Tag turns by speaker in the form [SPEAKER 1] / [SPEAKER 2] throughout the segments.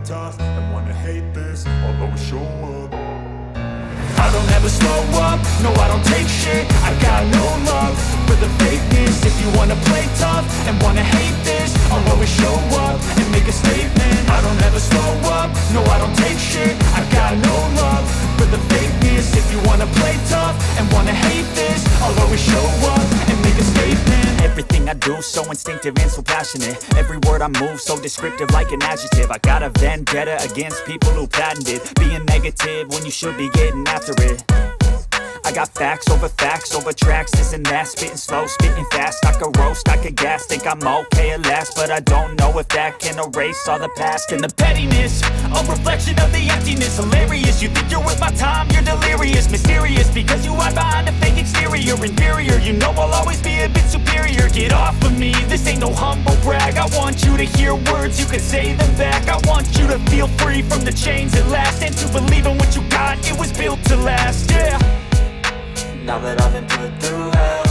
[SPEAKER 1] tough and wanna hate this, I'll always show up.
[SPEAKER 2] I don't ever slow up, no I don't take shit. I got no love for the fakeness. If you wanna play tough and wanna hate this, I'll always show up and make a statement. I don't ever slow up, no I don't take shit. I got no love for the fakeness. If you wanna play tough and wanna hate this, I'll always show up and make a statement. Everything I do so instinctive and so passionate. Every word I move so descriptive like an adjective. I got a vendetta against people who patented being negative when you should be getting after it. I got facts over tracks, this and that. Spitting slow, spitting fast, I could roast, I could gas. Think I'm okay at last, but I don't know if that can erase all the past. And the pettiness, a reflection of the emptiness. Hilarious, you think you're worth my time, you're delirious. Mysterious, because you hide behind a fake exterior. Inferior, you know I'll always be a bit superior. Get off of me, this ain't no humble brag. I want you to hear words, you can say them back. I want you to feel free from the chains at last, and to believe in what you got, it was built to last, yeah. Now that I've been put through hell,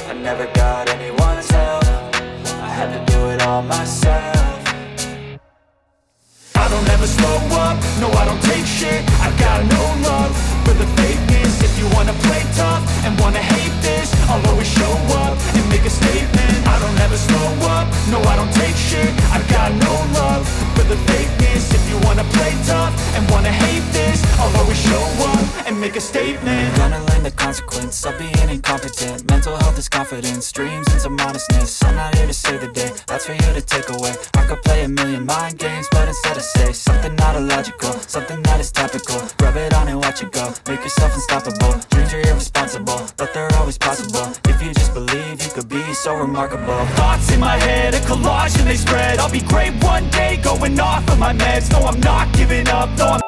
[SPEAKER 2] I never got anyone's help. I had to do it all myself. I don't ever slow up, no I don't take shit. I got no love for the fakeness. If you wanna play tough and wanna hate this, I'll always show up and make a statement. I don't ever slow up, no I don't take shit. I got no love for the fakeness. If you wanna play tough and wanna hate this, I'll always show up and make a statement. Gonna learn the consequence of being incompetent. Mental health is confidence, dreams and some honestness. I'm not here to save the day, that's for you to take away. I could play a million mind games, but instead I say something not illogical, something that is topical. Rub it on and watch it go, make yourself unstoppable. Dreams are irresponsible, but they're always possible. If you just believe, you could be so remarkable. Thoughts in my head, a collage and they spread. I'll be great one day, going off of my meds. No, I'm not giving up, no, I'm